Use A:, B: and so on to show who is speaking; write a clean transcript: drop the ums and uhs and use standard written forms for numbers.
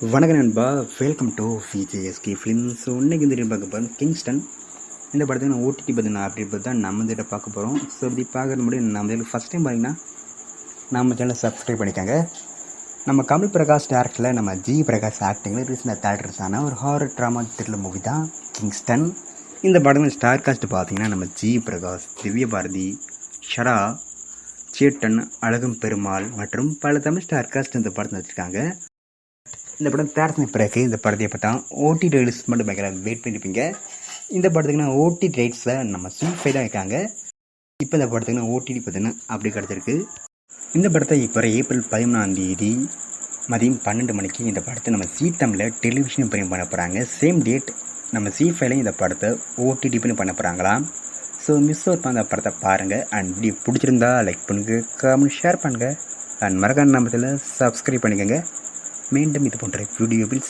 A: வணக்கம் நண்பா, welcome to VJSK films. So இன்றைக்கி இந்த பார்க்க போகிறோம் கிங்ஸ்டன். இந்த படத்துக்கு நான் ஓடிடி பார்த்தீங்கன்னா அப்படின்றது தான் நம்ம இதில் பார்க்க போகிறோம். ஸோ இப்படி பார்க்குறது முடியும் நம்ம இதில் ஃபஸ்ட் டைம் பார்த்தீங்கன்னா நம்ம சேனலை சப்ஸ்கிரைப் பண்ணிக்காங்க. நம்ம கமல் பிரகாஷ் டேரக்டரில் நம்ம ஜி பிரகாஷ் ஆக்டிங்கில் ரீசெண்டாக தேட்டர்ஸான ஒரு ஹாரர் ட்ராமா த்ரில்லர் மூவி தான் கிங்ஸ்டன். இந்த படத்தில் ஸ்டார் காஸ்ட் பார்த்தீங்கன்னா நம்ம ஜி பிரகாஷ், திவ்ய பாரதி, ஷரா, சேட்டன், அழகும் பெருமாள் மற்றும் பல தமிழ் ஸ்டார் காஸ்ட் இந்த படத்தில் வச்சுருக்காங்க. இந்த படம் தேர்தல் பிறகு இந்த படத்தை பார்த்தா ஓடி ரைட்ஸ் மட்டும் பயங்கர வெயிட் பண்ணியிருப்பீங்க. இந்த படத்துக்கு நான் ஓடி ரைட்ஸில் நம்ம C5 தான் வைக்காங்க. இப்போ இந்த படத்துக்கு நான் ஓடிடி பார்த்தீங்கன்னா அப்படி கிடச்சிருக்கு. இந்த படத்தை இப்போ ஏப்ரல் 13 மதியம் 12 மணிக்கு இந்த படத்தை நம்ம ஜீ தமிழில் டெலிவிஷன் பண்ணி பண்ண போகிறாங்க. சேம் டேட் நம்ம C5லையும் இந்த படத்தை ஓடிடி பண்ணி பண்ண போகிறாங்களாம். ஸோ மிஸ் அவுட் பண்ண படத்தை பாருங்கள். அண்ட் வீடியோ பிடிச்சிருந்தா லைக் பண்ணுங்கள், கமெண்ட் ஷேர் பண்ணுங்கள். அண்ட் மறக்காம நம்ம சப்ஸ்கிரைப் பண்ணிக்கோங்க. மீண்டும் இது போன்ற வீடியோவில்